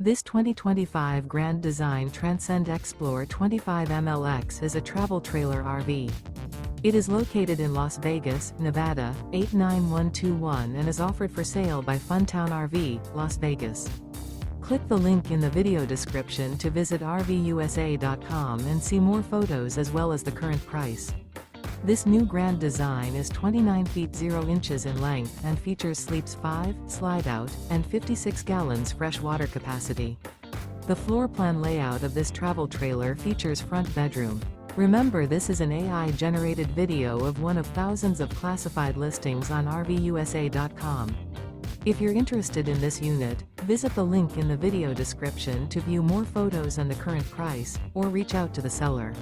This 2025 Grand Design Transcend Xplor 25 MLX is a travel trailer RV. It is located in Las Vegas, Nevada, 89121 and is offered for sale by Funtown RV, Las Vegas. Click the link in the video description to visit RVUSA.com and see more photos as well as the current price. This new Grand Design is 29 feet 0 inches in length and features sleeps 5, Slideout, and 56 gallons fresh water capacity. The floor plan layout of this travel trailer features front bedroom. Remember, this is an AI-generated video of one of thousands of classified listings on RVUSA.com. If you're interested in this unit, visit the link in the video description to view more photos and the current price, or reach out to the seller.